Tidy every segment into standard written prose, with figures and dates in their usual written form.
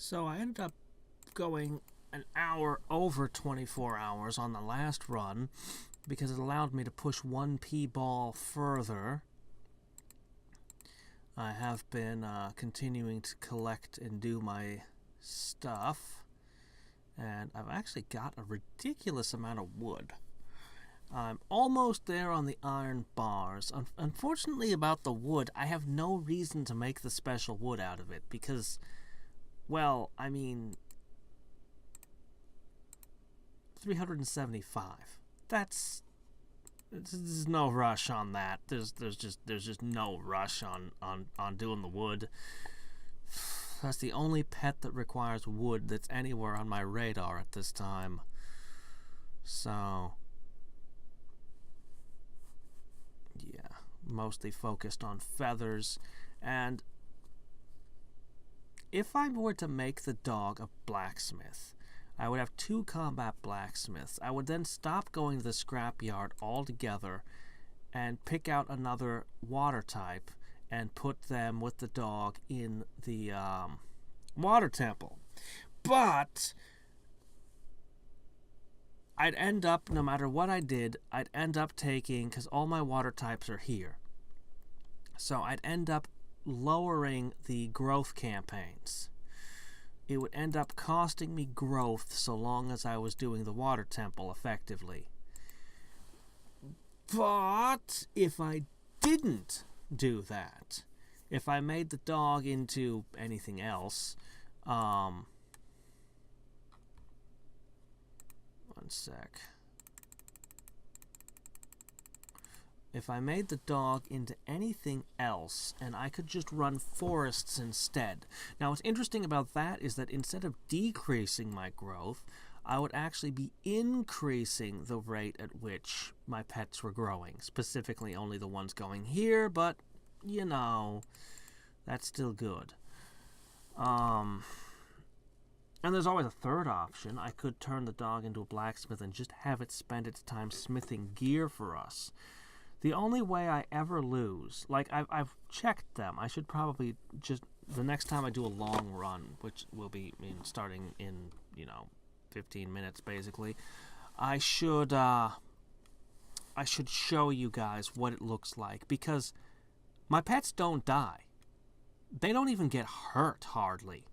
So I ended up going an hour over 24 hours on the last run because it allowed me to push one P-ball further. I have been continuing to collect and do my stuff, and I've actually got a ridiculous amount of wood. I'm almost there on the iron bars. Unfortunately about the wood, I have no reason to make the special wood out of it because, well, I mean, 375. There's no rush on that. There's just no rush on doing the wood. That's the only pet that requires wood that's anywhere on my radar at this time. So, yeah, mostly focused on feathers. And if I were to make the dog a blacksmith, I would have 2 combat blacksmiths. I would then stop going to the scrapyard altogether and pick out another water type and put them with the dog in the water temple. But I'd end up, no matter what I did, I'd end up taking, because all my water types are here, so I'd end up lowering the growth campaigns. It would end up costing me growth so long as I was doing the water temple effectively. But if I didn't do that, if I made the dog into anything else, one sec. If I made the dog into anything else and I could just run forests instead. Now what's interesting about that is that instead of decreasing my growth, I would actually be increasing the rate at which my pets were growing. Specifically only the ones going here, but, you know, that's still good. And there's always a third option. I could turn the dog into a blacksmith and just have it spend its time smithing gear for us. The only way I ever lose, like I've checked them. I should probably just, the next time I do a long run, which will be starting in, 15 minutes basically, I should show you guys what it looks like, because my pets don't die. They don't even get hurt hardly.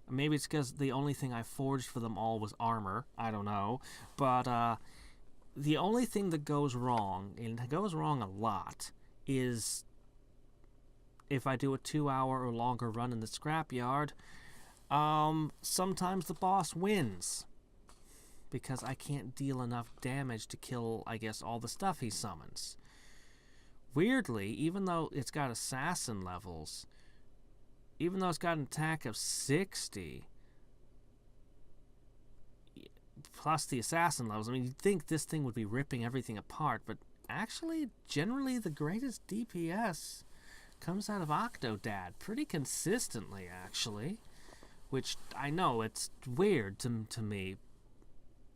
Maybe it's because the only thing I forged for them all was armor. I don't know. But the only thing that goes wrong, and it goes wrong a lot, is if I do a 2-hour or longer run in the scrapyard, sometimes the boss wins. Because I can't deal enough damage to kill, I guess, all the stuff he summons. Weirdly, even though it's got assassin levels, even though it's got an attack of 60... plus the assassin levels, I mean, you'd think this thing would be ripping everything apart, but actually, generally, the greatest DPS comes out of Octodad pretty consistently, actually. Which, I know, it's weird to me.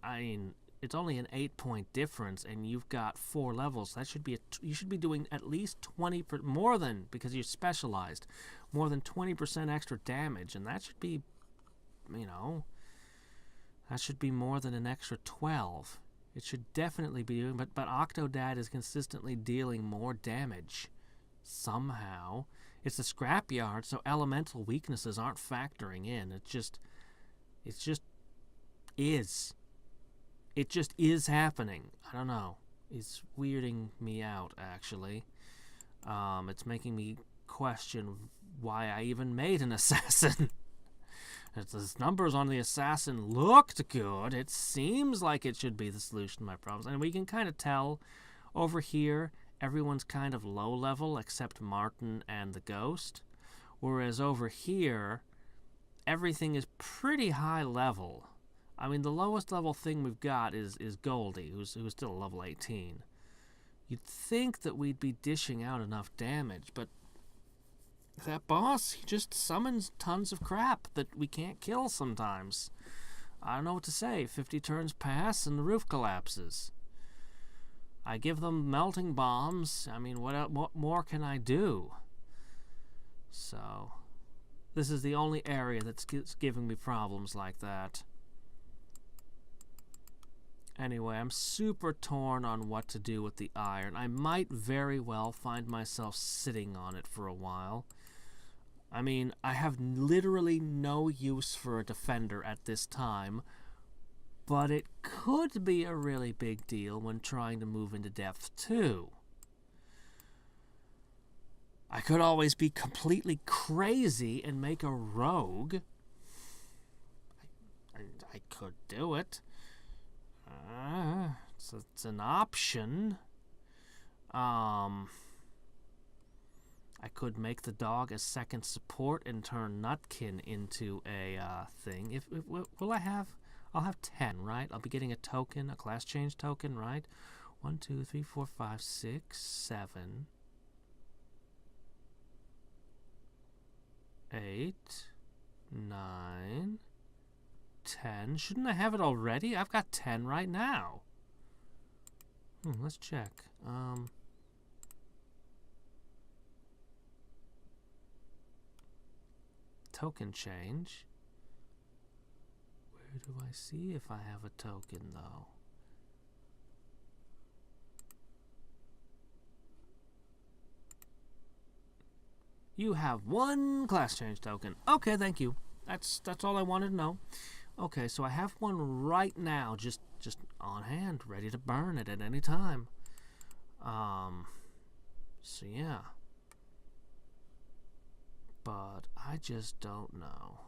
I mean, it's only an 8-point difference, and you've got 4 levels. That should be you should be doing at least 20, more than, because you're specialized, more than 20% extra damage, and that should be, that should be more than an extra 12. It should definitely be doing, but Octodad is consistently dealing more damage. Somehow. It's a scrapyard, so elemental weaknesses aren't factoring in. It just is. It just is happening. I don't know. It's weirding me out, actually. It's making me question why I even made an assassin. The numbers on the assassin looked good. It seems like it should be the solution to my problems. And we can kind of tell over here, everyone's kind of low level except Martin and the Ghost. Whereas over here, everything is pretty high level. I mean, the lowest level thing we've got is Goldie, who's still level 18. You'd think that we'd be dishing out enough damage, but that boss, he just summons tons of crap that we can't kill sometimes. I don't know what to say. 50 turns pass and the roof collapses. I give them melting bombs. I mean, what more can I do? So, This is the only area that's giving me problems like that. Anyway, I'm super torn on what to do with the iron. I might very well find myself sitting on it for a while. I mean, I have literally no use for a defender at this time, but it could be a really big deal when trying to move into depth 2. I could always be completely crazy and make a rogue. I could do it. It's an option. I could make the dog a second support and turn Nutkin into a thing. Will I have? I'll have 10, right? I'll be getting a token, a class change token, right? 1, 2, 3, 4, 5, 6, 7, 8, 9, 10. Shouldn't I have it already? I've got 10 right now. Let's check. Token change. Where do I see if I have a token, though? You have 1 class change token. Okay, thank you. That's all I wanted to know. Okay, so I have one right now, just on hand, ready to burn it at any time. So yeah. But I just don't know.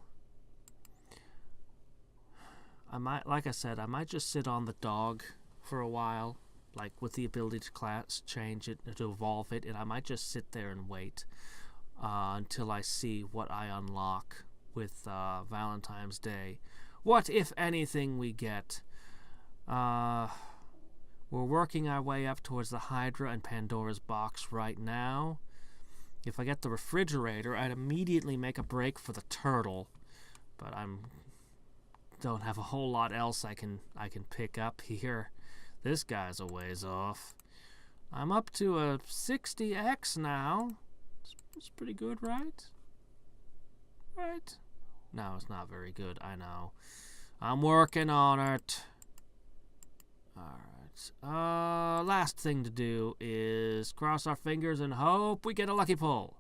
I might, like I said, I might just sit on the dog for a while, like with the ability to class change it, to evolve it, and I might just sit there and wait until I see what I unlock with Valentine's Day. What, if anything, we get. We're working our way up towards the Hydra and Pandora's box right now. If I get the refrigerator, I'd immediately make a break for the turtle, but don't have a whole lot else I can pick up here. This guy's a ways off. I'm up to a 60x now. It's pretty good, right? Right? No, it's not very good, I know. I'm working on it. Alright. Last thing to do is cross our fingers and hope we get a lucky pull.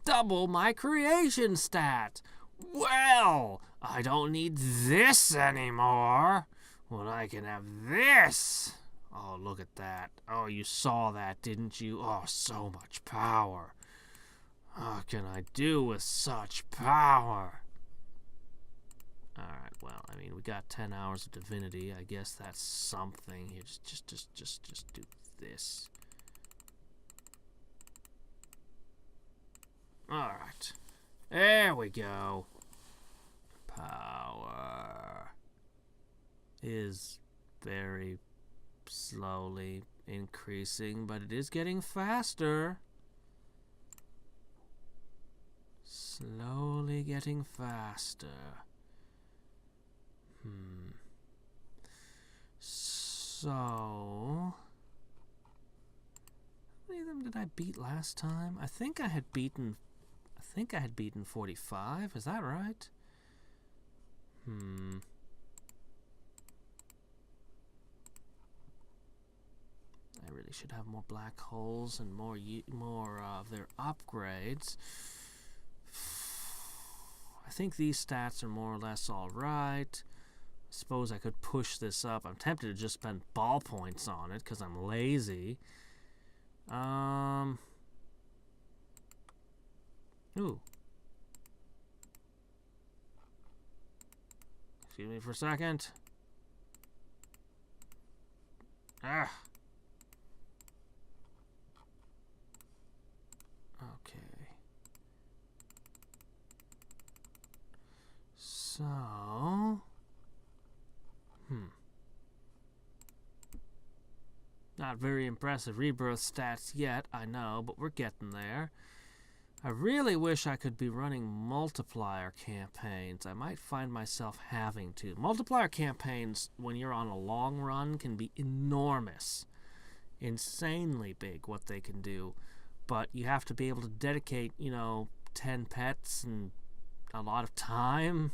Double my creation stat. Well, I don't need this anymore when I can have this. Oh, look at that. Oh, you saw that, didn't you? Oh, so much power. What can I do with such power? Alright, well, I mean, we got 10 hours of divinity. I guess that's something. Here, just do this. Alright. There we go. Power is very slowly increasing, but it is getting faster. Slowly getting faster. So, how many of them did I beat last time? I think I had beaten 45. Is that right? I really should have more black holes and more of their upgrades. I think these stats are more or less all right. I suppose I could push this up. I'm tempted to just spend ball points on it because I'm lazy. Ooh. Excuse me for a second. Ah. Okay. So, not very impressive rebirth stats yet, I know, but we're getting there. I really wish I could be running multiplier campaigns. I might find myself having to. Multiplier campaigns, when you're on a long run, can be enormous. Insanely big what they can do. But you have to be able to dedicate, 10 pets and a lot of time.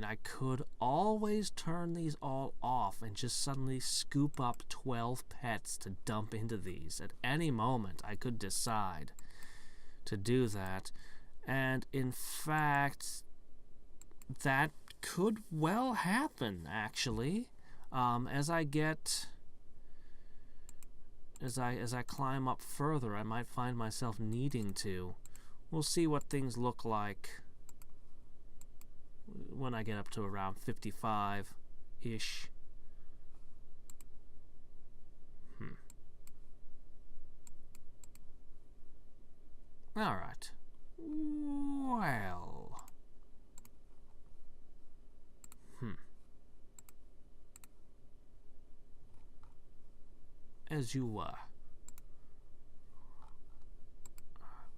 I could always turn these all off and just suddenly scoop up 12 pets to dump into these. At any moment, I could decide to do that. And in fact, that could well happen, actually. As I climb up further, I might find myself needing to. We'll see what things look like when I get up to around 55-ish. Alright. Well. As you were.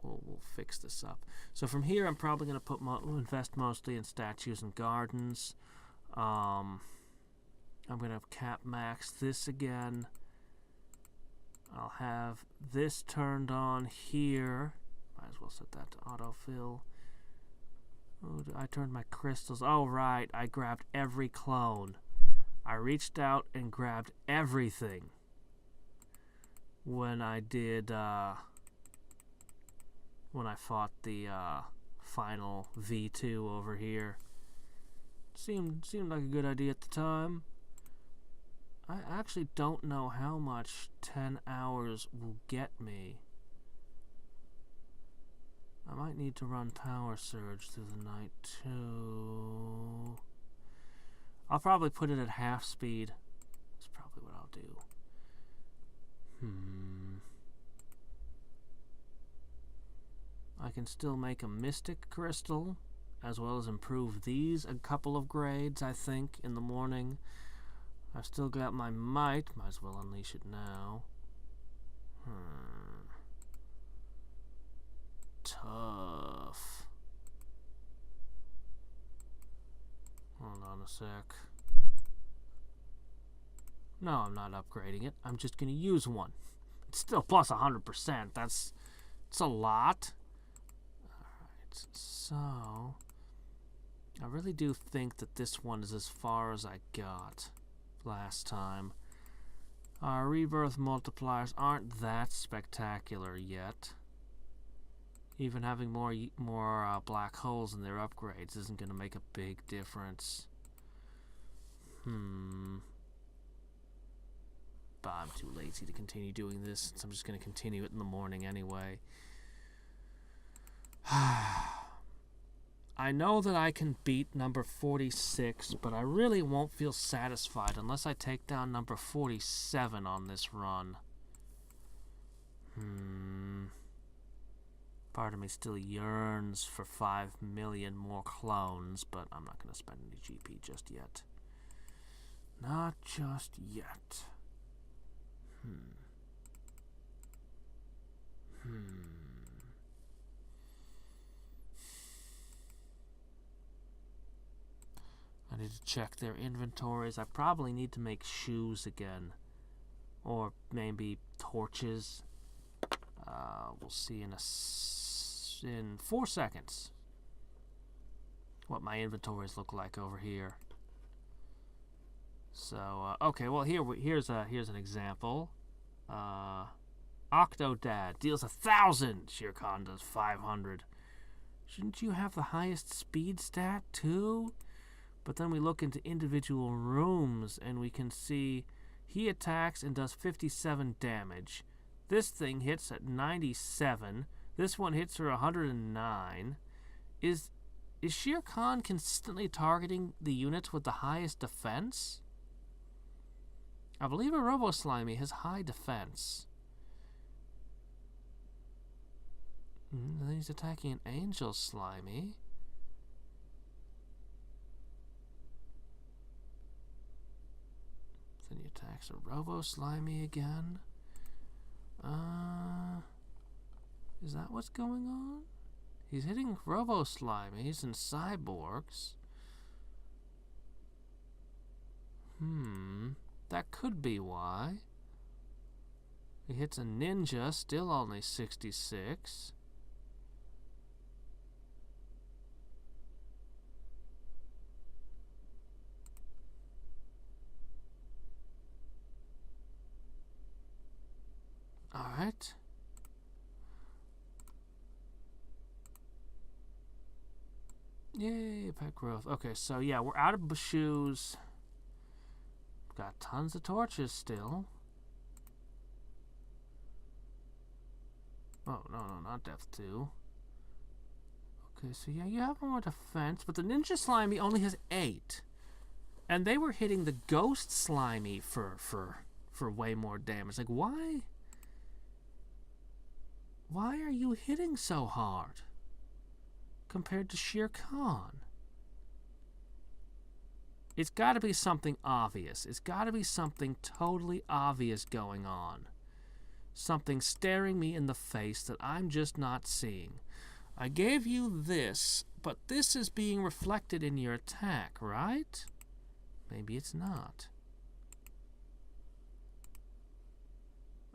We'll fix this up. So from here, I'm probably going to invest mostly in statues and gardens. I'm going to cap max this again. I'll have this turned on here. Might as well set that to autofill. Oh, I turned my crystals. Oh, right. I grabbed every clone. I reached out and grabbed everything when I did... when I fought the final V2 over here. Seemed like a good idea at the time. I actually don't know how much 10 hours will get me. I might need to run Power Surge through the night too. I'll probably put it at half speed. That's probably what I'll do. I can still make a Mystic Crystal, as well as improve these a couple of grades, I think, in the morning. I've still got my Might. Might as well unleash it now. Tough. Hold on a sec. No, I'm not upgrading it. I'm just going to use one. It's still plus 100%. It's a lot. Alright, so... I really do think that this one is as far as I got last time. Our rebirth multipliers aren't that spectacular yet. Even having more black holes in their upgrades isn't going to make a big difference. But I'm too lazy to continue doing this, so I'm just going to continue it in the morning anyway. I know that I can beat number 46, but I really won't feel satisfied unless I take down number 47 on this run. Part of me still yearns for 5 million more clones, but I'm not going to spend any GP just yet. Not just yet. I need to check their inventories. I probably need to make shoes again. Or maybe torches. We'll see in 4 seconds what my inventories look like over here. So, okay, well, here's an example. Octodad deals 1,000. Shere Khan does 500. Shouldn't you have the highest speed stat, too? But then we look into individual rooms, and we can see he attacks and does 57 damage. This thing hits at 97. This one hits for 109. Is Shere Khan consistently targeting the units with the highest defense? I believe a Robo Slimy has high defense. Then he's attacking an Angel Slimy. Then he attacks a Robo Slimy again. Is that what's going on? He's hitting Robo Slimies and Cyborgs. That could be why. He hits a Ninja, still only 66. Alright. Yay, pet growth. Okay, so yeah, we're out of shoes. Got tons of torches still. Oh, no, not Death 2. Okay, so yeah, you have more defense, but the Ninja Slimy only has 8. And they were hitting the Ghost Slimy for way more damage. Like, why? Why are you hitting so hard compared to Shere Khan? It's got to be something obvious. It's got to be something totally obvious going on. Something staring me in the face that I'm just not seeing. I gave you this, but this is being reflected in your attack, right? Maybe it's not.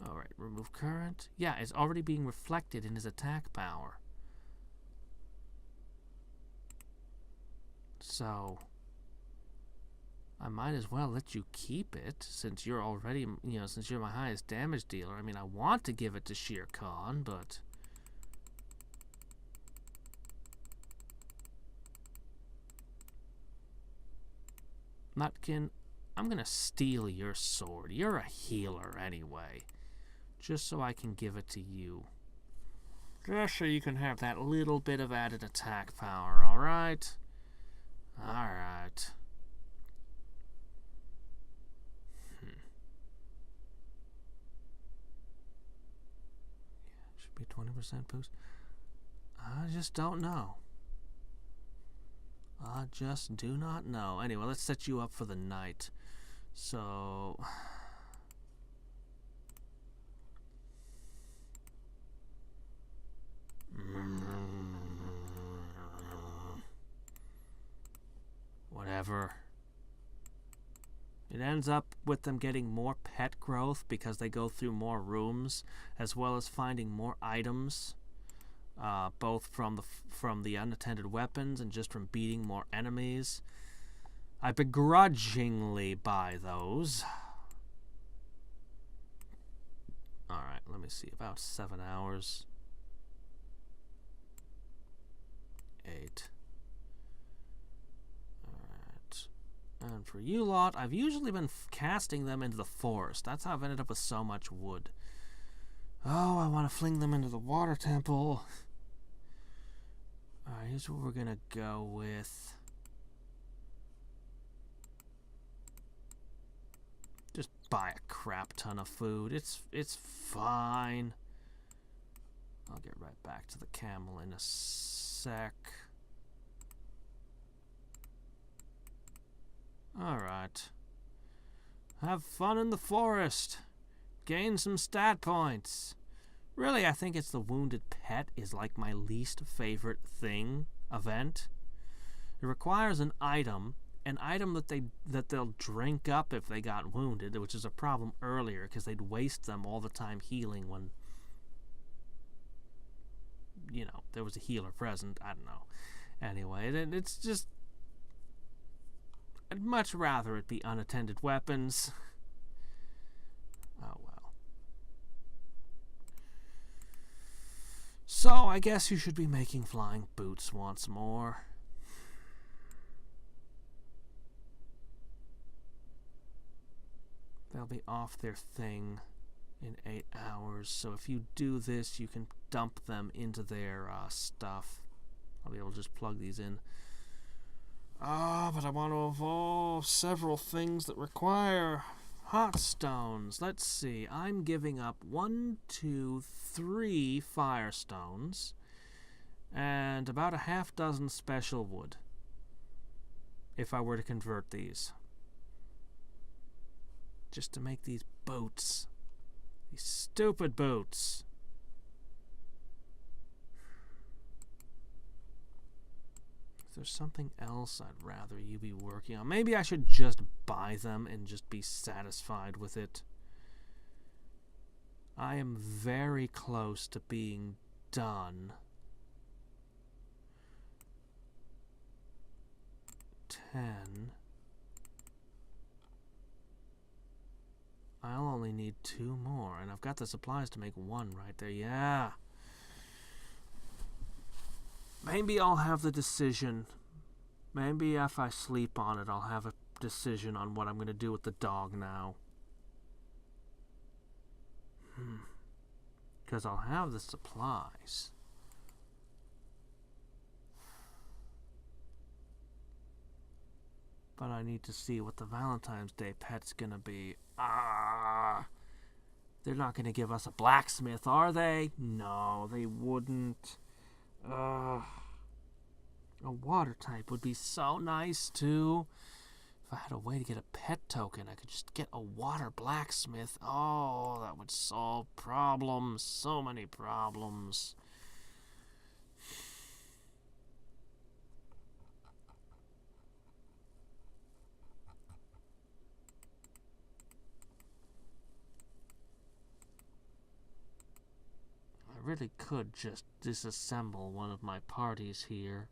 Alright, remove current. Yeah, it's already being reflected in his attack power. So I might as well let you keep it, since you're already, since you're my highest damage dealer. I mean, I want to give it to Shere Khan, but Nutkin, I'm gonna steal your sword. You're a healer anyway, just so I can give it to you. Just so you can have that little bit of added attack power, alright? Alright. Should be 20% boost. I just don't know. I just do not know. Anyway, let's set you up for the night. So whatever. It ends up with them getting more pet growth because they go through more rooms, as well as finding more items, both from the unattended weapons and just from beating more enemies. I begrudgingly buy those. Alright, let me see. About 7 hours. 8. Alright. And for you lot, I've usually been casting them into the forest. That's how I've ended up with so much wood. Oh, I want to fling them into the water temple. Alright, here's what we're gonna go with. Just buy a crap ton of food. It's fine. I'll get right back to the camel in a sec. Alright. Have fun in the forest. Gain some stat points. Really, I think it's the wounded pet is like my least favorite event. It requires an item that they'll drink up if they got wounded, which is a problem earlier because they'd waste them all the time healing when, there was a healer present. I don't know. Anyway, it's just, I'd much rather it be unattended weapons. Oh well. So I guess you should be making flying boots once more. They'll be off their thing in 8 hours, so if you do this, you can dump them into their stuff. I'll be able to just plug these in. But I want to evolve several things that require hot stones. Let's see. I'm giving up 1, 2, 3 firestones and about a half dozen special wood if I were to convert these. Just to make these boots. These stupid boots. If there's something else I'd rather you be working on, maybe I should just buy them and just be satisfied with it. I am very close to being done. 10. I'll only need 2 more, and I've got the supplies to make 1 right there. Yeah. Maybe I'll have the decision. Maybe if I sleep on it, I'll have a decision on what I'm going to do with the dog now. Because I'll have the supplies. But I need to see what the Valentine's Day pet's gonna be. They're not gonna give us a blacksmith, are they? No, they wouldn't. A water type would be so nice, too. If I had a way to get a pet token, I could just get a water blacksmith. Oh, that would solve problems. So many problems. I really could just disassemble one of my parties here.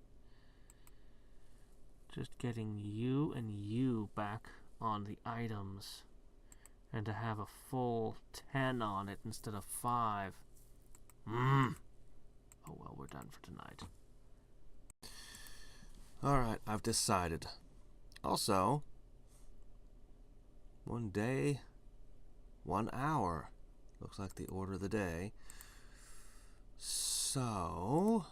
Just getting you and you back on the items. And to have a full 10 on it instead of 5. Oh well, we're done for tonight. Alright, I've decided. Also, 1 day, 1 hour. Looks like the order of the day. So...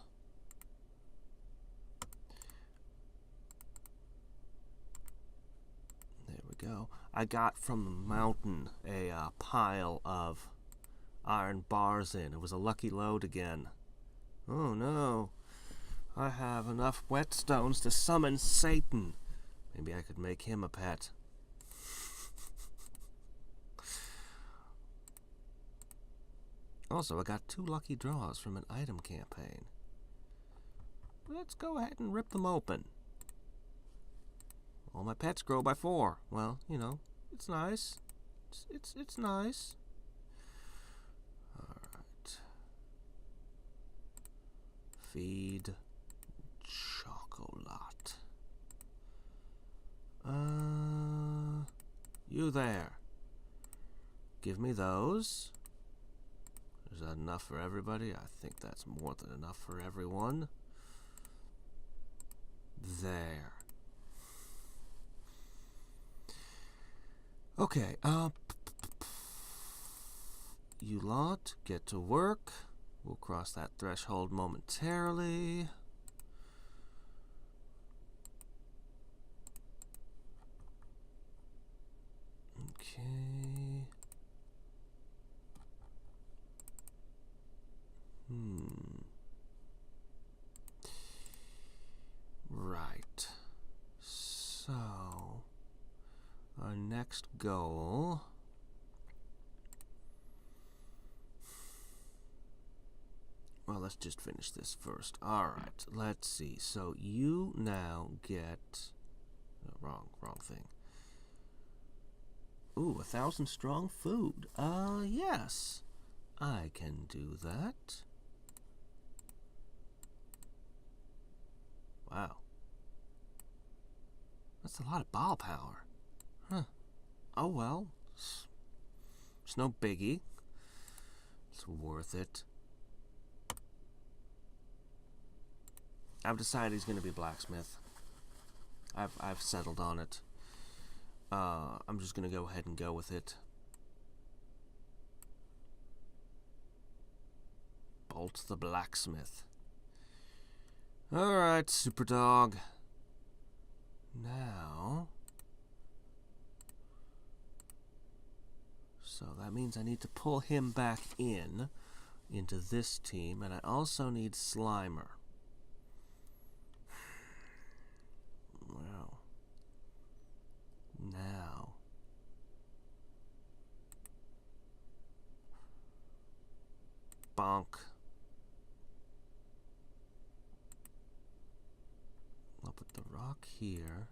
there we go. I got from the mountain a pile of iron bars in. It was a lucky load again. Oh no. I have enough whetstones to summon Satan. Maybe I could make him a pet. Also, I got 2 lucky draws from an item campaign. Let's go ahead and rip them open. All my pets grow by 4. Well, you know, it's nice. It's nice. Alright. Feed chocolate. You there. Give me those. Is that enough for everybody? I think that's more than enough for everyone. There. Okay, you lot, get to work. We'll cross that threshold momentarily. Okay. Right. So, our next goal... well, let's just finish this first. Alright, let's see. So, you now get... wrong thing. Ooh, 1,000 strong food. Yes. I can do that. Wow. That's a lot of ball power. Huh. Oh well. It's no biggie. It's worth it. I've decided he's going to be blacksmith. I've settled on it. I'm just going to go ahead and go with it. Bolt the blacksmith. Alright, super dog. Now... so that means I need to pull him back into this team, and I also need Slimer. Well... now... bonk. rock here.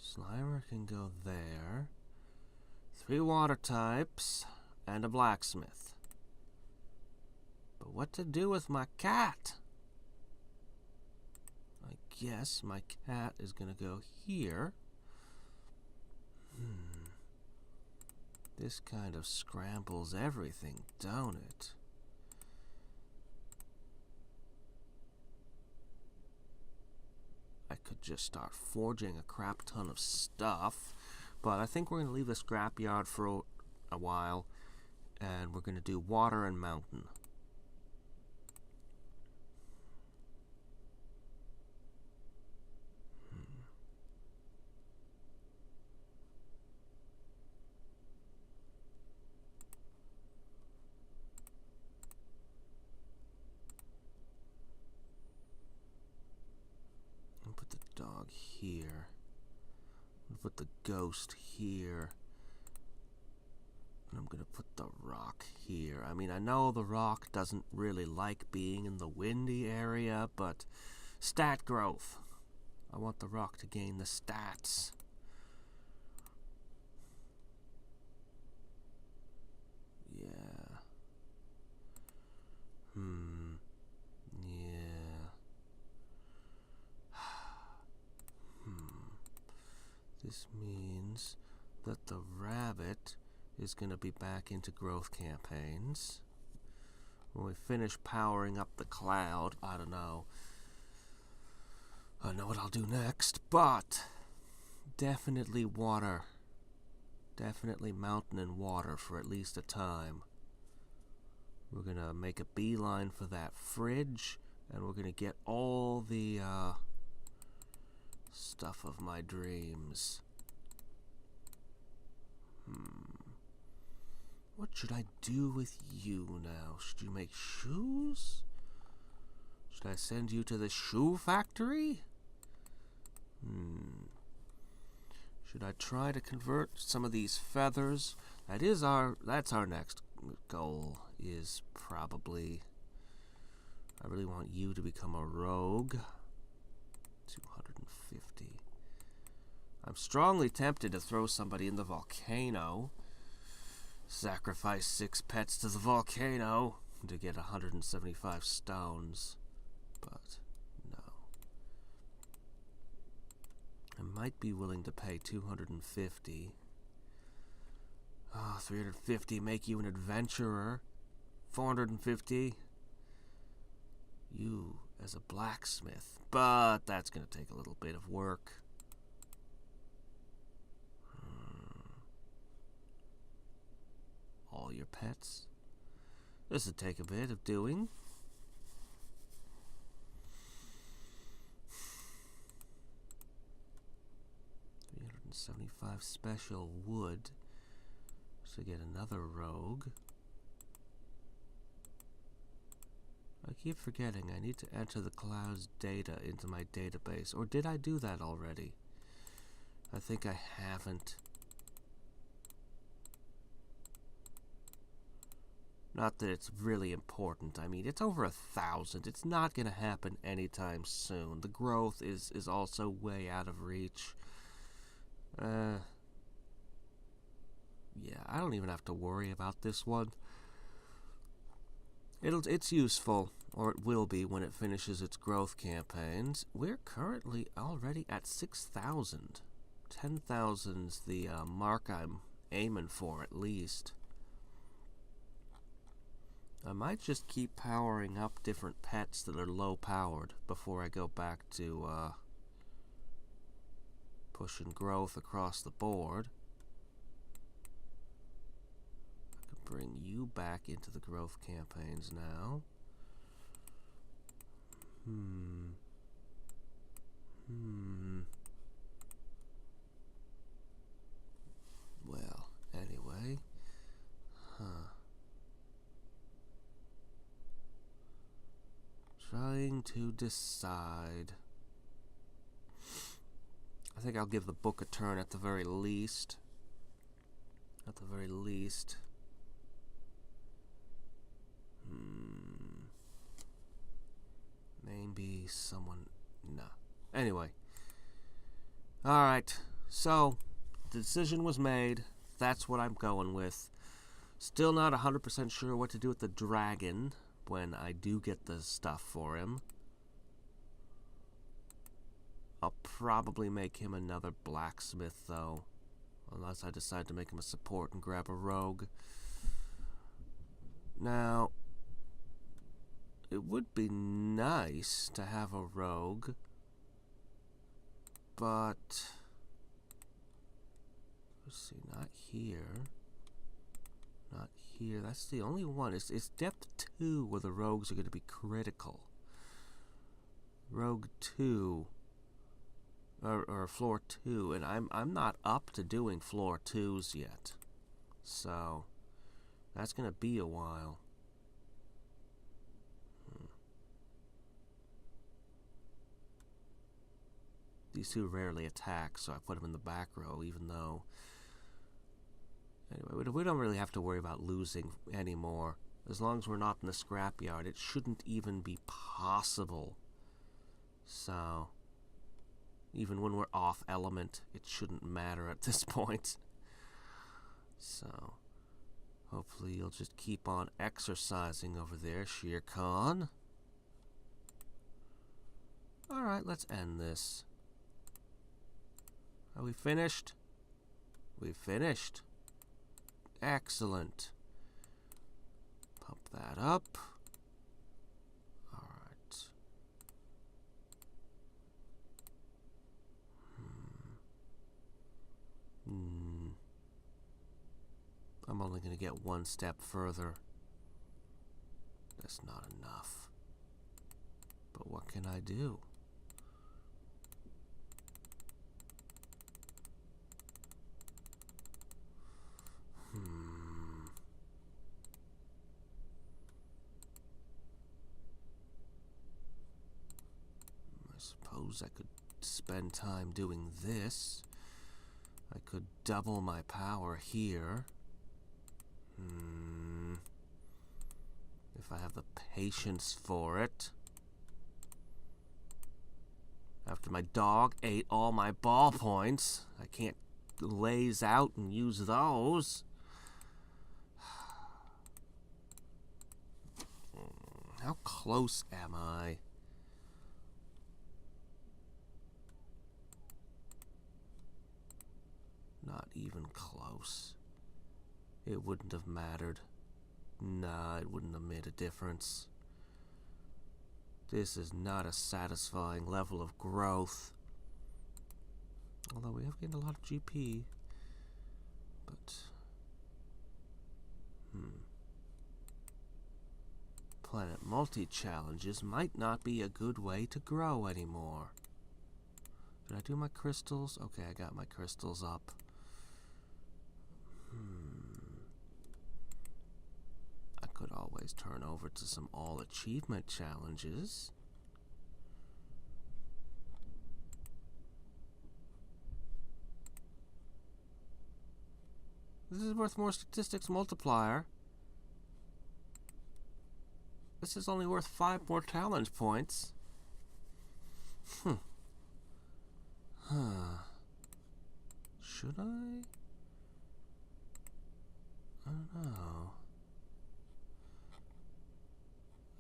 Slimer can go there. 3 water types and a blacksmith. But what to do with my cat? I guess my cat is gonna go here. This kind of scrambles everything, don't it? I could just start forging a crap ton of stuff, but I think we're going to leave the scrapyard for a while, and we're going to do water and mountain. Put the dog here. Put the ghost here. And I'm gonna put the rock here. I mean, I know the rock doesn't really like being in the windy area, but stat growth. I want the rock to gain the stats. Yeah. This means that the rabbit is going to be back into growth campaigns. When we finish powering up the cloud, I don't know. I know what I'll do next, but definitely water. Definitely mountain and water for at least a time. We're going to make a beeline for that fridge, and we're going to get all the stuff of my dreams. What should I do with you now? Should you make shoes? Should I send you to the shoe factory? Should I try to convert some of these feathers? That's our next goal, is probably, I really want you to become a rogue. 250. I'm strongly tempted to throw somebody in the volcano. Sacrifice 6 pets to the volcano to get 175 stones. But no. I might be willing to pay 250. 350 make you an adventurer. 450. You as a blacksmith. But that's going to take a little bit of work. All your pets. This would take a bit of doing. $375 special wood to get another rogue. I keep forgetting I need to enter the cloud's data into my database. Or did I do that already? I think I haven't. Not that it's really important. I mean, it's over 1,000. It's not going to happen anytime soon. The growth is also way out of reach. Yeah, I don't even have to worry about this one. It's useful, or it will be when it finishes its growth campaigns. We're currently already at 6,000. 10,000's the mark I'm aiming for, at least. I might just keep powering up different pets that are low powered before I go back to pushing growth across the board. I could bring you back into the growth campaigns now. Well, anyway. Trying to decide. I think I'll give the book a turn at the very least. At the very least. Maybe someone... No. Anyway. Alright, so the decision was made. That's what I'm going with. Still not 100% sure what to do with the dragon when I do get the stuff for him. I'll probably make him another blacksmith, though. Unless I decide to make him a support and grab a rogue. Now, it would be nice to have a rogue, but let's see, not here. Not here. That's the only one. It's depth 2 where the rogues are going to be critical. Rogue 2 or floor 2, and I'm not up to doing floor 2s yet. So that's going to be a while. These two rarely attack, so I put them in the back row, even though... Anyway, we don't really have to worry about losing anymore. As long as we're not in the scrapyard, it shouldn't even be possible. So, even when we're off element, it shouldn't matter at this point. So, hopefully you'll just keep on exercising over there, Shere Khan. Alright, let's end this. Are we finished? We've finished. Excellent. Pump that up. Alright. I'm only going to get one step further. That's not enough. But what can I do? I suppose I could spend time doing this. I could double my power here. If I have the patience for it. After my dog ate all my ball points, I can't laze out and use those. How close am I? Not even close. It wouldn't have mattered. Nah, it wouldn't have made a difference. This is not a satisfying level of growth. Although we have gained a lot of GP. But... Planet multi-challenges might not be a good way to grow anymore. Did I do my crystals? Okay, I got my crystals up. I could always turn over to some all-achievement challenges. This is worth more statistics multiplier. This is only worth 5 more challenge points. Should I? I don't know.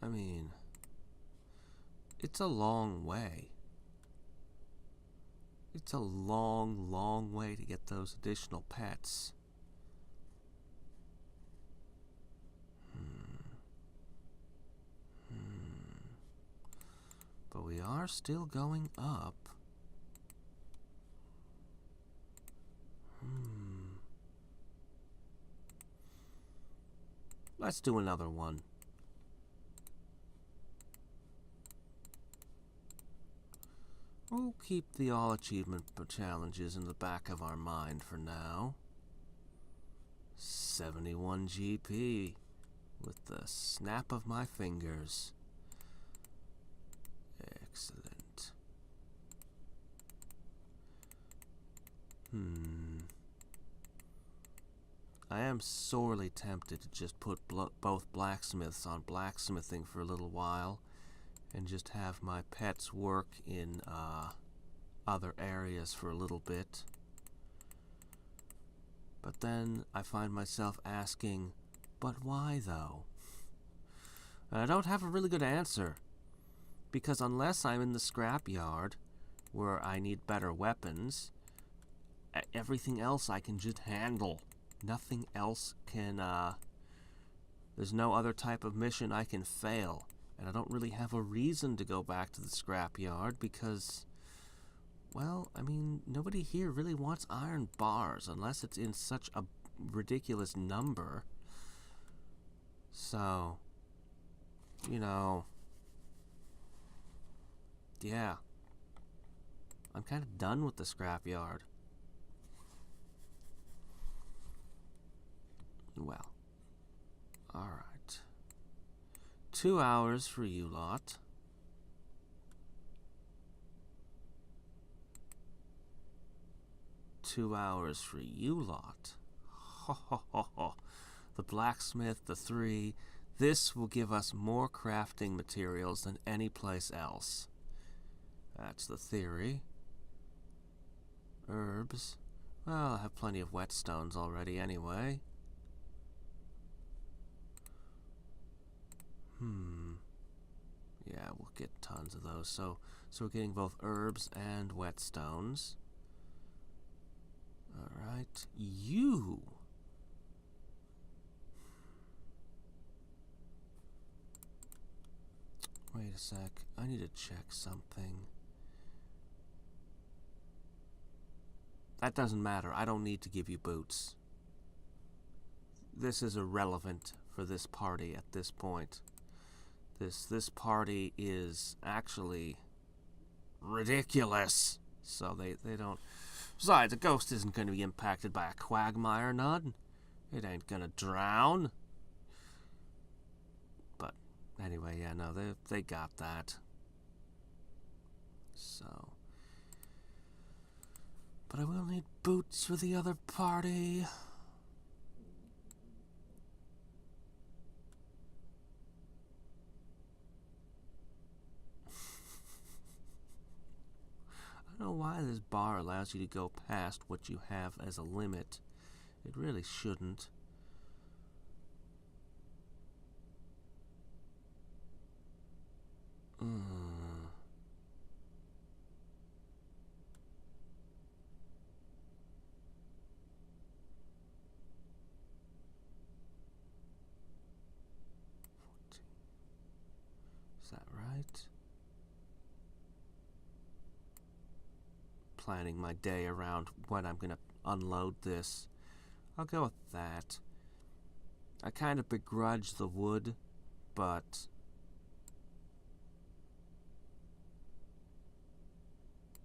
I mean, it's a long way. It's a long, long way to get those additional pets. But we are still going up. Let's do another one. We'll keep the all-achievement challenges in the back of our mind for now. 71 GP with the snap of my fingers. Excellent. I am sorely tempted to just put both blacksmiths on blacksmithing for a little while and just have my pets work in other areas for a little bit. But then I find myself asking, but why though? And I don't have a really good answer, because unless I'm in the scrapyard, where I need better weapons, everything else I can just handle. Nothing else can, there's no other type of mission I can fail. And I don't really have a reason to go back to the scrapyard because, well, I mean, nobody here really wants iron bars unless it's in such a ridiculous number. So, you know, yeah, I'm kind of done with the scrapyard. Well, alright. 2 hours for you lot. Two hours for you lot. Ho ho ho ho. The blacksmith, the 3. This will give us more crafting materials than any place else. That's the theory. Herbs. Well, I have plenty of whetstones already anyway. Yeah, we'll get tons of those. So we're getting both herbs and whetstones. Alright. You! Wait a sec. I need to check something. That doesn't matter. I don't need to give you boots. This is irrelevant for this party at this point. This party is actually ridiculous. So they don't... Besides, a ghost isn't going to be impacted by a quagmire, none. It ain't gonna drown. But anyway, yeah, no, they got that. So... But I will need boots for the other party. I don't know why this bar allows you to go past what you have as a limit. It really shouldn't. Is that right? Planning my day around when I'm gonna unload this. I'll go with that. I kind of begrudge the wood, but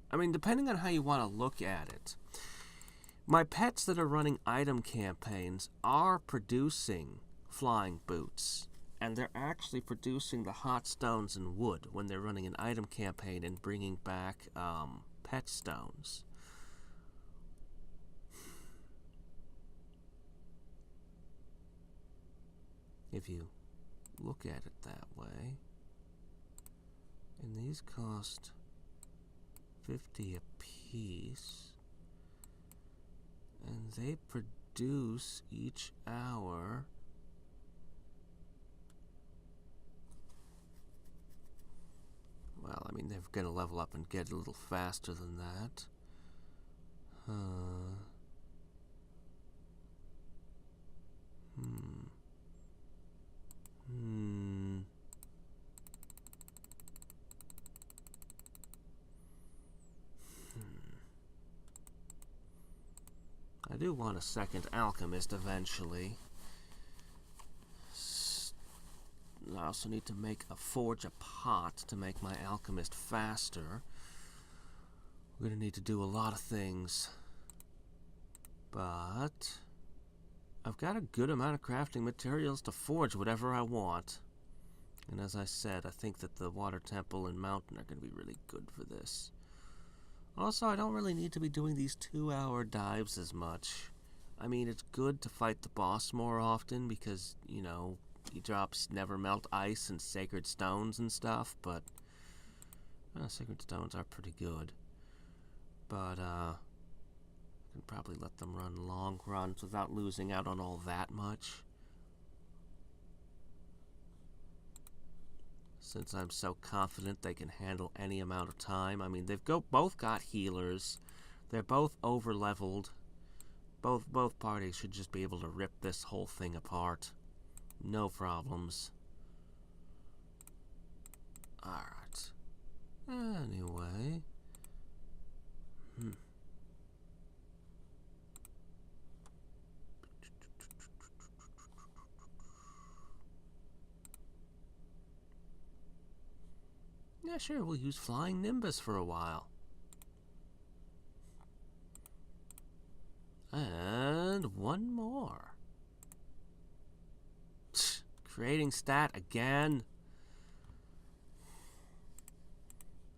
I mean, depending on how you want to look at it, my pets that are running item campaigns are producing flying boots. And they're actually producing the hot stones and wood when they're running an item campaign and bringing back pet stones. If you look at it that way. And these cost 50 a piece. And they produce each hour. Well, I mean, they're going to level up and get a little faster than that. I do want a second alchemist eventually. I also need to forge a pot to make my alchemist faster. We're going to need to do a lot of things. But I've got a good amount of crafting materials to forge whatever I want. And as I said, I think that the water temple and mountain are going to be really good for this. Also, I don't really need to be doing these 2-hour dives as much. I mean, it's good to fight the boss more often because, you know, he drops never melt ice and sacred stones and stuff, but sacred stones are pretty good. But, I can probably let them run long runs without losing out on all that much. Since I'm so confident they can handle any amount of time. I mean, they've both got healers. They're both over-leveled. Both parties should just be able to rip this whole thing apart. No problems. Alright. Anyway. Yeah, sure, we'll use Flying Nimbus for a while. And one more. Creating stat again.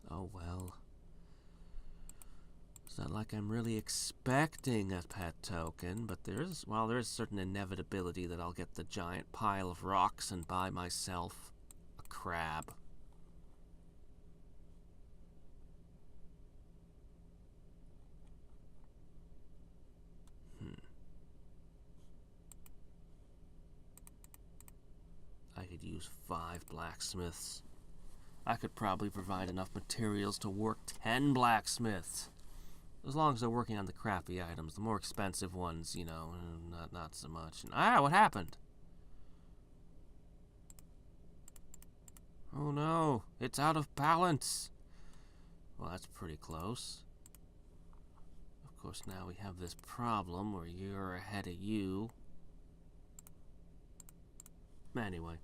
Oh well. It's not like I'm really expecting a pet token, but there is certain inevitability that I'll get the giant pile of rocks and buy myself a crab. I could use 5 blacksmiths. I could probably provide enough materials to work 10 blacksmiths. As long as they're working on the crappy items. The more expensive ones, you know, not so much. What happened? Oh no, it's out of balance. Well, that's pretty close. Of course, now we have this problem where you're ahead of you. Anyway.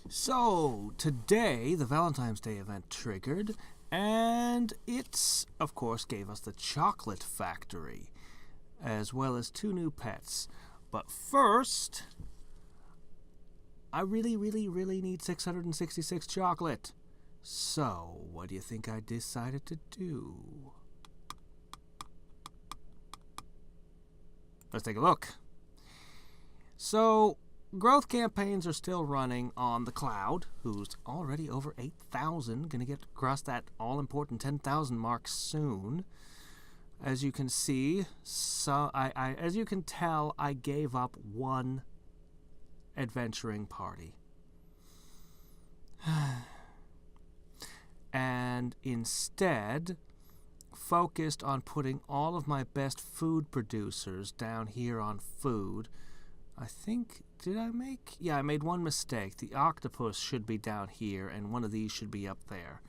So, today, the Valentine's Day event triggered, and it, of course, gave us the Chocolate Factory, as well as 2 new pets. But first, I really, really, really need 666 chocolate. So, what do you think I decided to do? Let's take a look. So, growth campaigns are still running on the Cloud, who's already over 8,000, going to get across that all-important 10,000 mark soon. As you can see, as you can tell, I gave up 1 adventuring party. And instead focused on putting all of my best food producers down here on food. I think, I made one mistake. The octopus should be down here, and one of these should be up there.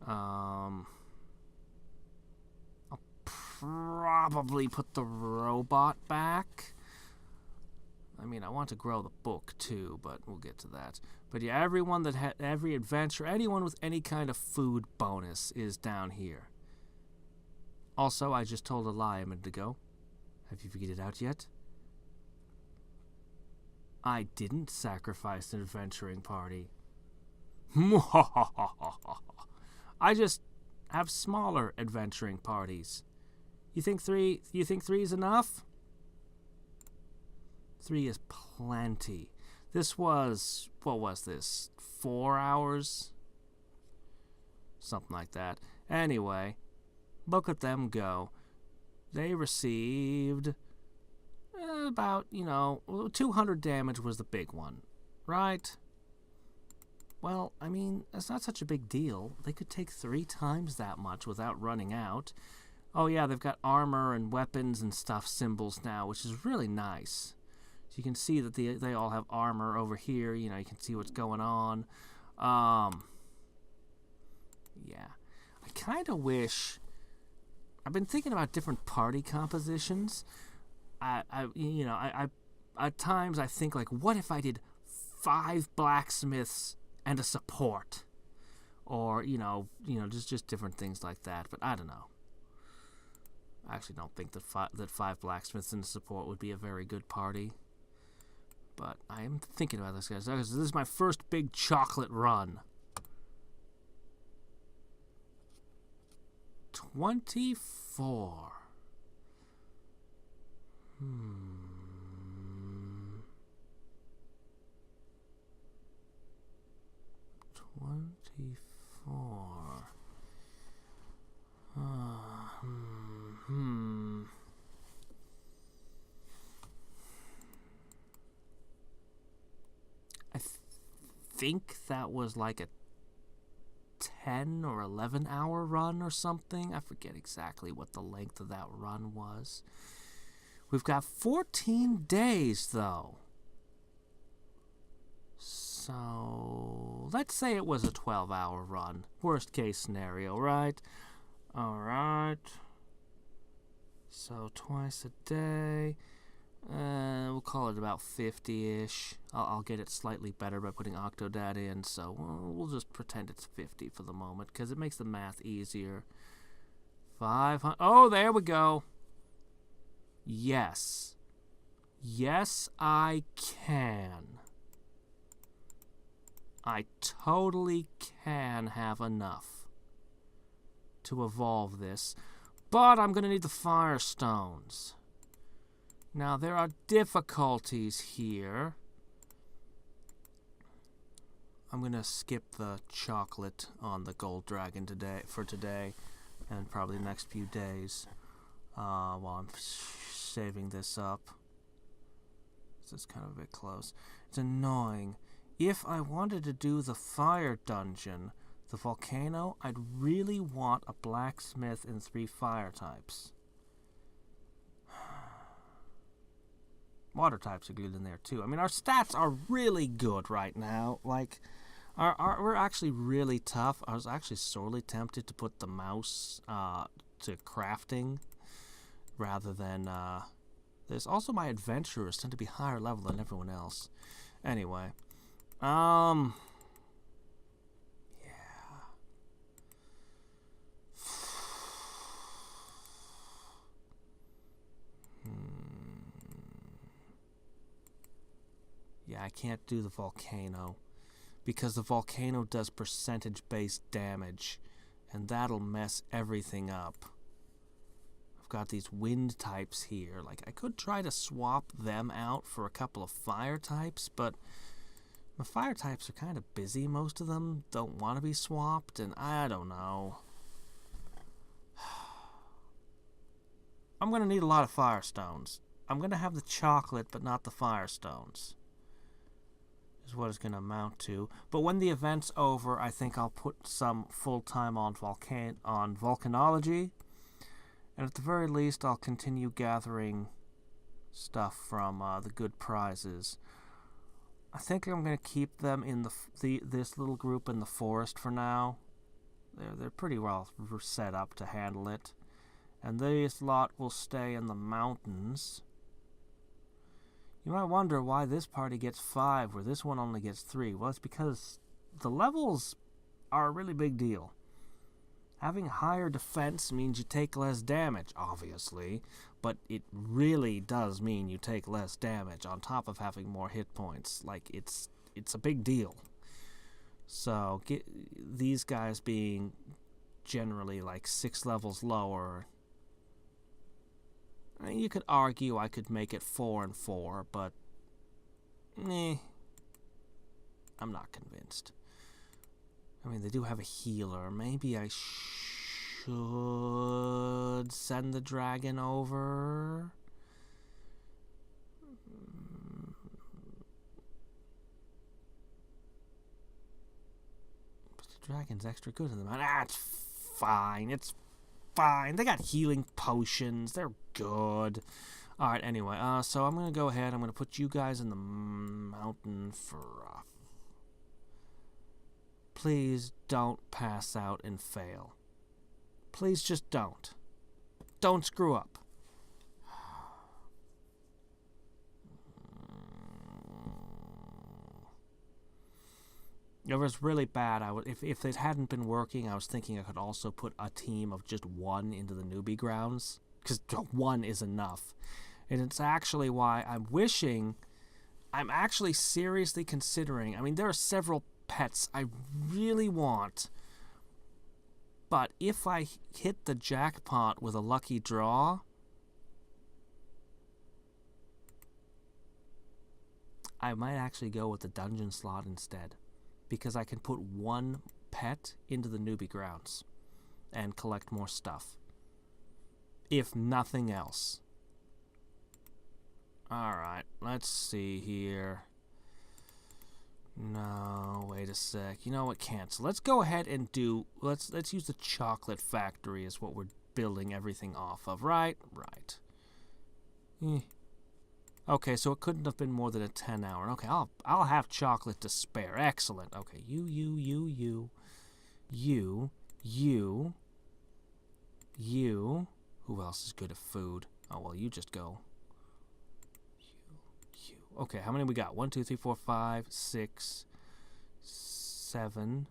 I'll probably put the robot back. I mean, I want to grow the book too, but we'll get to that. But yeah, everyone that had every adventure, anyone with any kind of food bonus is down here. Also, I just told a lie a minute ago. Have you figured it out yet? I didn't sacrifice an adventuring party. I just have smaller adventuring parties. You think 3 is enough? 3 is plenty. This was, what was this? 4 hours? Something like that. Anyway, look at them go. They received about, 200 damage was the big one, right? Well, I mean, that's not such a big deal. They could take 3 times that much without running out. Oh yeah, they've got armor and weapons and stuff symbols now, which is really nice. So you can see that they all have armor over here. You can see what's going on. Yeah. I kind of wish... I've been thinking about different party compositions. At times I think, like, what if I did 5 blacksmiths and a support? Or, just different things like that. But I don't know. I actually don't think that 5 blacksmiths and a support would be a very good party. But I am thinking about this, guys. This is my first big chocolate run. 24. 24. think that was like a 10 or 11 hour run or something. I forget exactly what the length of that run was. We've got 14 days, though. So, let's say it was a 12-hour run. Worst case scenario, right? Alright. So, twice a day. We'll call it about 50-ish. I'll get it slightly better by putting Octodad in, so we'll just pretend it's 50 for the moment, because it makes the math easier. 500. Oh, there we go. Yes. Yes, I can. I totally can have enough to evolve this, but I'm going to need the Firestones. Now, there are difficulties here. I'm going to skip the chocolate on the Gold Dragon for today and probably the next few days while I'm saving this up. This is kind of a bit close. It's annoying. If I wanted to do the fire dungeon, the volcano, I'd really want a blacksmith and 3 fire types. Water types are good in there too. I mean, our stats are really good right now. Like, we're actually really tough. I was actually sorely tempted to put the mouse to crafting rather than... There's also my adventurers tend to be higher level than everyone else. Anyway. Yeah. Yeah, I can't do the volcano because the volcano does percentage-based damage, and that'll mess everything up. I've got these wind types here. Like, I could try to swap them out for a couple of fire types, but the fire types are kind of busy. Most of them don't want to be swapped, and I don't know. I'm going to need a lot of Firestones. I'm going to have the chocolate, but not the Firestones. Is what it's going to amount to. But when the event's over, I think I'll put some full-time on volcanology. And at the very least, I'll continue gathering stuff from the good prizes. I think I'm going to keep them in this little group in the forest for now. They're pretty well set up to handle it. And this lot will stay in the mountains. You might wonder why this party gets 5 where this one only gets 3. Well, it's because the levels are a really big deal. Having higher defense means you take less damage, obviously, but it really does mean you take less damage on top of having more hit points. Like, it's a big deal. So, these guys being generally like 6 levels lower, I mean, you could argue I could make it 4 and 4, but I'm not convinced. I mean, they do have a healer. Maybe I should send the dragon over. But the dragon's extra good in the mountain. It's fine. It's fine. They got healing potions. They're good. Alright, anyway. So I'm going to go ahead. I'm going to put you guys in the mountain for... Please don't pass out and fail. Please just don't. Don't screw up. It was really bad. If it hadn't been working, I was thinking I could also put a team of just 1 into the newbie grounds, because 1 is enough. And it's actually why I'm actually seriously considering, I mean, there are several pets I really want, but if I hit the jackpot with a lucky draw, I might actually go with the dungeon slot instead, because I can put 1 pet into the newbie grounds and collect more stuff, if nothing else. Alright, let's see here. No, wait a sec. You know what? Cancel. Let's go ahead and do. Let's use the chocolate factory as what we're building everything off of. Right. Okay, so it couldn't have been more than a 10-hour. Okay, I'll have chocolate to spare. Excellent. Okay, you. Who else is good at food? Oh well, you just go. You. Okay, how many we got? 1, 2, 3, 4, 5, 6, 7,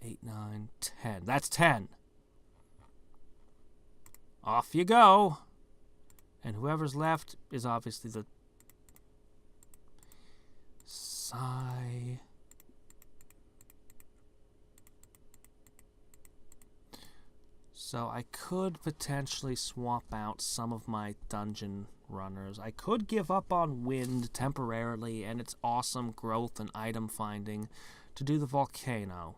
8, 9, 10. That's 10. Off you go. And whoever's left is obviously the Sigh. So I could potentially swap out some of my dungeon runners. I could give up on wind temporarily and its awesome growth and item finding to do the volcano.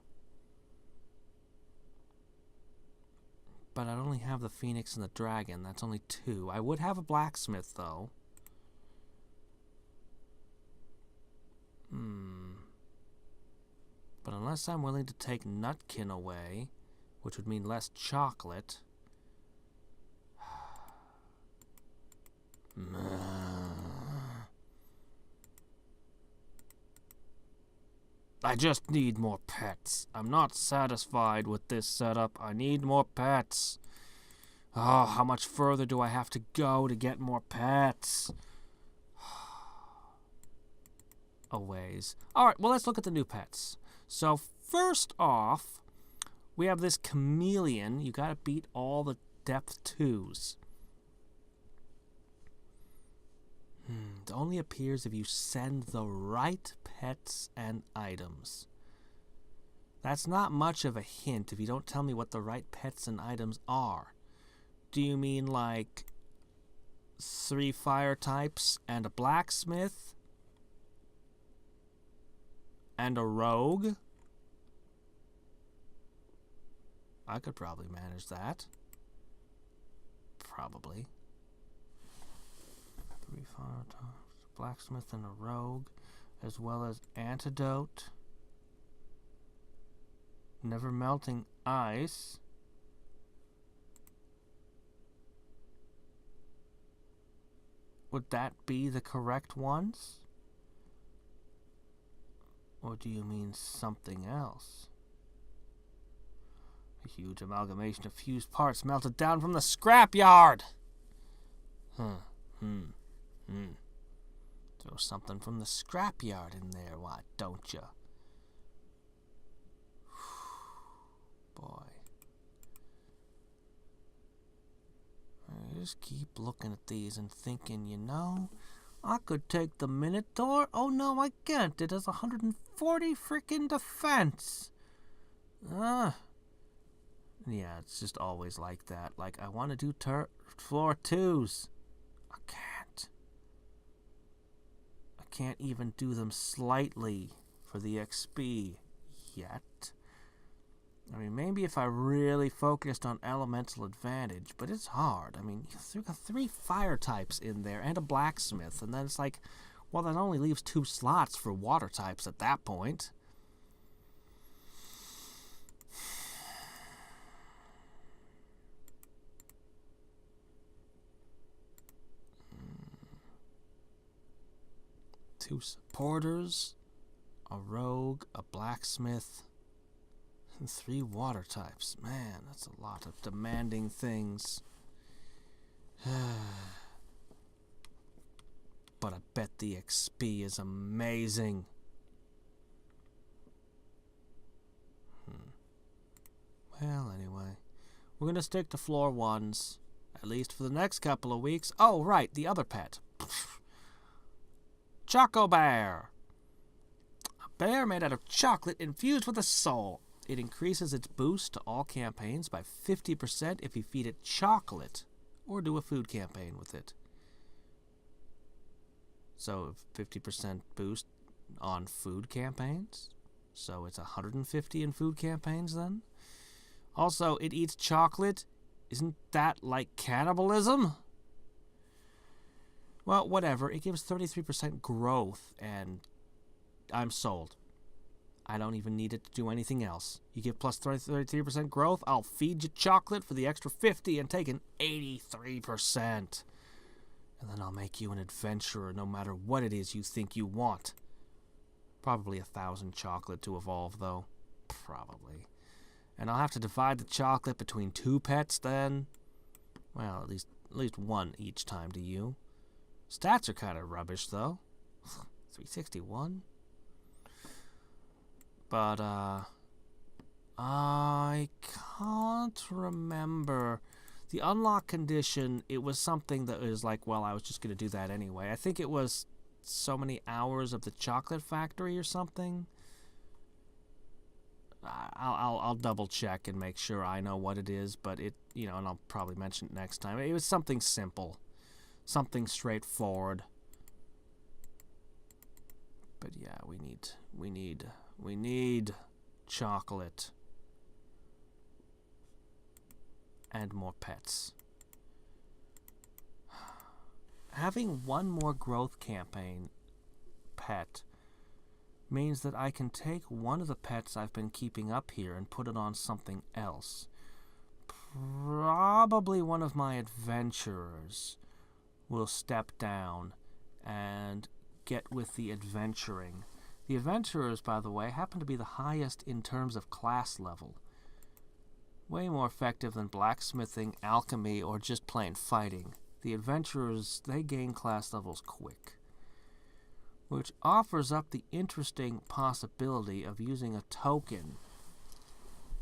But I'd only have the phoenix and the dragon. That's only 2. I would have a blacksmith, though. But unless I'm willing to take Nutkin away, which would mean less chocolate... I just need more pets. I'm not satisfied with this setup. I need more pets. Oh, how much further do I have to go to get more pets? A ways. Alright, well, let's look at the new pets. So, first off, we have this chameleon. You gotta beat all the depth 2s. It only appears if you send the right pets and items. That's not much of a hint if you don't tell me what the right pets and items are. Do you mean like 3 fire types and a blacksmith? And a rogue? I could probably manage that. Probably. 3 fire types, blacksmith and a rogue, as well as antidote, never melting ice, would that be the correct ones? Or do you mean something else? A huge amalgamation of fused parts melted down from the scrapyard! Throw something from the scrapyard in there, why don't you? Boy. I just keep looking at these and thinking, you know, I could take the Minotaur. Oh no, I can't. It has 140 freaking defense. Yeah, it's just always like that. Like, I want to do floor 2s. I can't. I can't even do them slightly for the XP yet. I mean, maybe if I really focused on elemental advantage, but it's hard. I mean, you've got 3 fire types in there and a blacksmith, and then it's like, well, that only leaves 2 slots for water types at that point. Two supporters, a rogue, a blacksmith, and 3 water types. Man, that's a lot of demanding things. But I bet the XP is amazing. Well, anyway, we're going to stick to floor 1s, at least for the next couple of weeks. Oh, right, the other pet. Choco Bear. A bear made out of chocolate infused with a soul. It increases its boost to all campaigns by 50% if you feed it chocolate or do a food campaign with it. So 50% boost on food campaigns. So it's 150 in food campaigns then. Also, it eats chocolate. Isn't that like cannibalism? Well, whatever. It gives 33% growth, and I'm sold. I don't even need it to do anything else. You give plus 33% growth, I'll feed you chocolate for the extra 50 and take an 83%. And then I'll make you an adventurer no matter what it is you think you want. Probably 1,000 chocolate to evolve, though. Probably. And I'll have to divide the chocolate between 2 pets then. Well, at least 1 each time to you. Stats are kind of rubbish, though. 361? But, I can't remember. The unlock condition, it was something that was like, well, I was just going to do that anyway. I think it was so many hours of the chocolate factory or something. I'll double check and make sure I know what it is, but it, and I'll probably mention it next time. It was something simple. Something straightforward. But yeah, we need chocolate. And more pets. Having 1 more growth campaign pet means that I can take one of the pets I've been keeping up here and put it on something else. Probably one of my adventurers will step down and get with the adventuring. The adventurers, by the way, happen to be the highest in terms of class level. Way more effective than blacksmithing, alchemy, or just plain fighting. The adventurers, they gain class levels quick. Which offers up the interesting possibility of using a token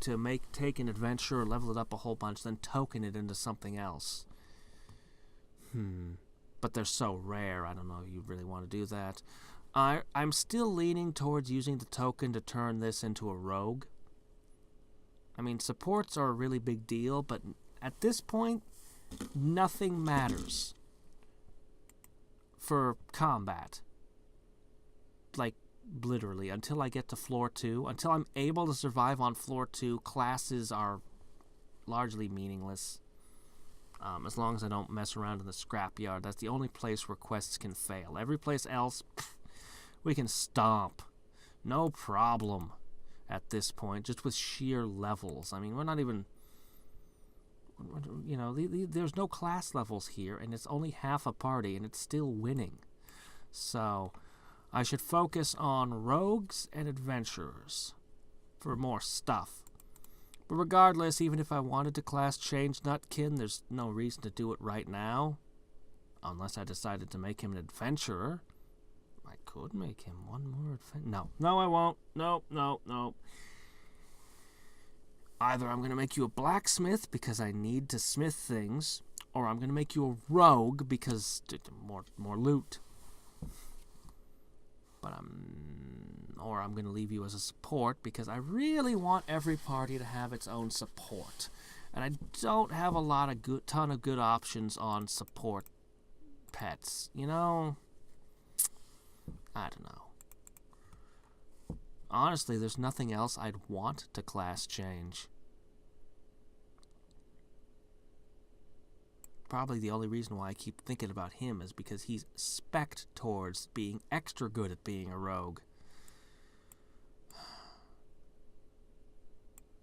to take an adventurer, level it up a whole bunch, then token it into something else. But they're so rare, I don't know if you really want to do that. I'm still leaning towards using the token to turn this into a rogue. I mean, supports are a really big deal, but at this point, nothing matters for combat. Like, literally, until I get to floor 2, until I'm able to survive on floor 2, classes are largely meaningless. As long as I don't mess around in the scrapyard, that's the only place where quests can fail. Every place else, we can stomp. No problem. At this point, just with sheer levels. I mean, we're not even, there's no class levels here, and it's only half a party, and it's still winning. So, I should focus on rogues and adventurers for more stuff. But regardless, even if I wanted to class change Nutkin, there's no reason to do it right now. Unless I decided to make him an adventurer. I could make him one more adventure. No, I won't. No. Either I'm going to make you a blacksmith because I need to smith things, or I'm going to make you a rogue because more loot. Or I'm going to leave you as a support because I really want every party to have its own support. And I don't have a ton of good options on support pets. I don't know. Honestly, there's nothing else I'd want to class change. Probably the only reason why I keep thinking about him is because he's spec'd towards being extra good at being a rogue.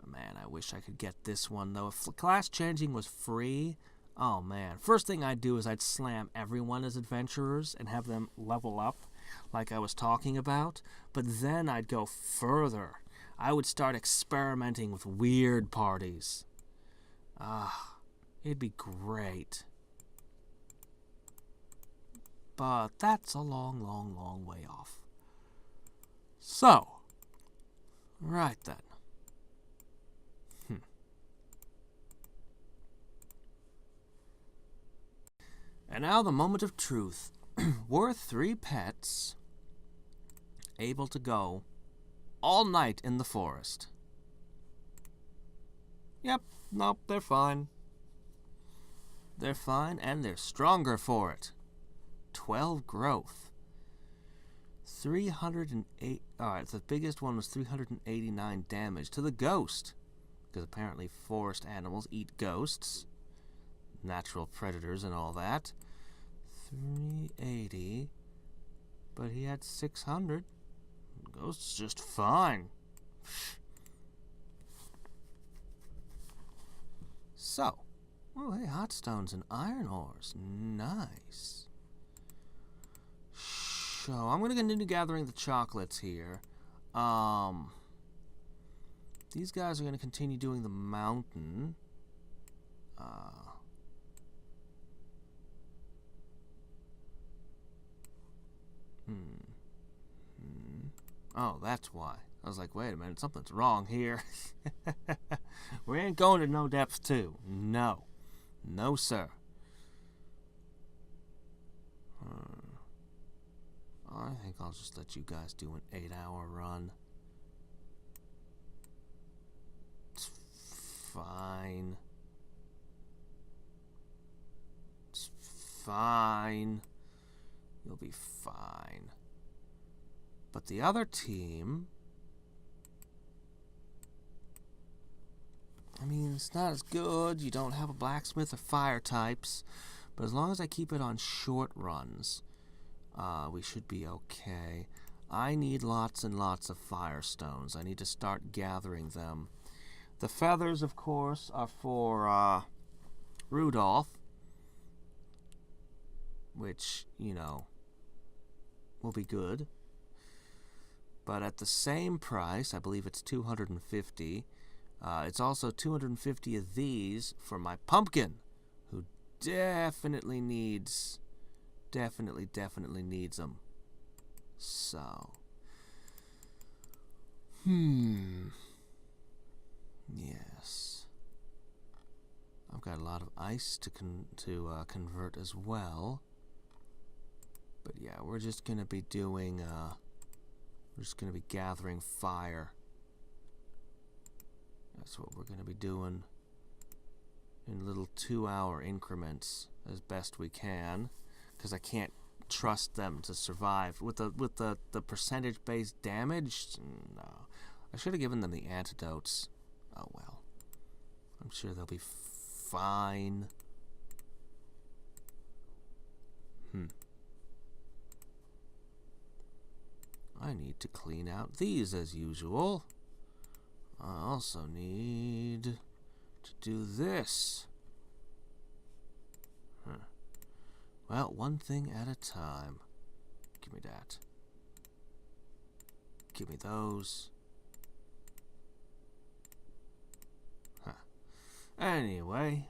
Man, I wish I could get this one, though. If class changing was free, oh man. First thing I'd do is I'd slam everyone as adventurers and have them level up like I was talking about, but then I'd go further. I would start experimenting with weird parties. It'd be great. But that's a long, long, long way off. So, right then. And now the moment of truth. Were 3 pets able to go all night in the forest? Yep, nope, they're fine. They're fine, and they're stronger for it. 12 growth. 308. Alright, the biggest one was 389 damage to the ghost. Because apparently forest animals eat ghosts. Natural predators and all that. 380. But he had 600. Goes just fine. So, oh hey, hot stones and iron ores. Nice. So, I'm going to continue gathering the chocolates here. These guys are going to continue doing the mountain. Oh, that's why. I was like, wait a minute, something's wrong here. We ain't going to no depth 2. No. No, sir. I think I'll just let you guys do an 8-hour run. It's fine. It's fine. You'll be fine. But the other team, I mean, it's not as good. You don't have a blacksmith or fire types. But as long as I keep it on short runs, we should be okay. I need lots and lots of firestones. I need to start gathering them. The feathers, of course, are for Rudolph, which, you know, will be good. But at the same price, I believe it's 250. It's also 250 of these for my pumpkin, who definitely needs them. So, yes. I've got a lot of ice to convert as well. But yeah, we're just gonna be doing. We're just gonna be gathering fire. That's what we're gonna be doing in little 2-hour increments as best we can, because I can't trust them to survive with the percentage-based damage. No, I should have given them the antidotes. Oh well, I'm sure they'll be fine. I need to clean out these as usual. I also need to do this. Well, one thing at a time. Give me that. Give me those. Anyway,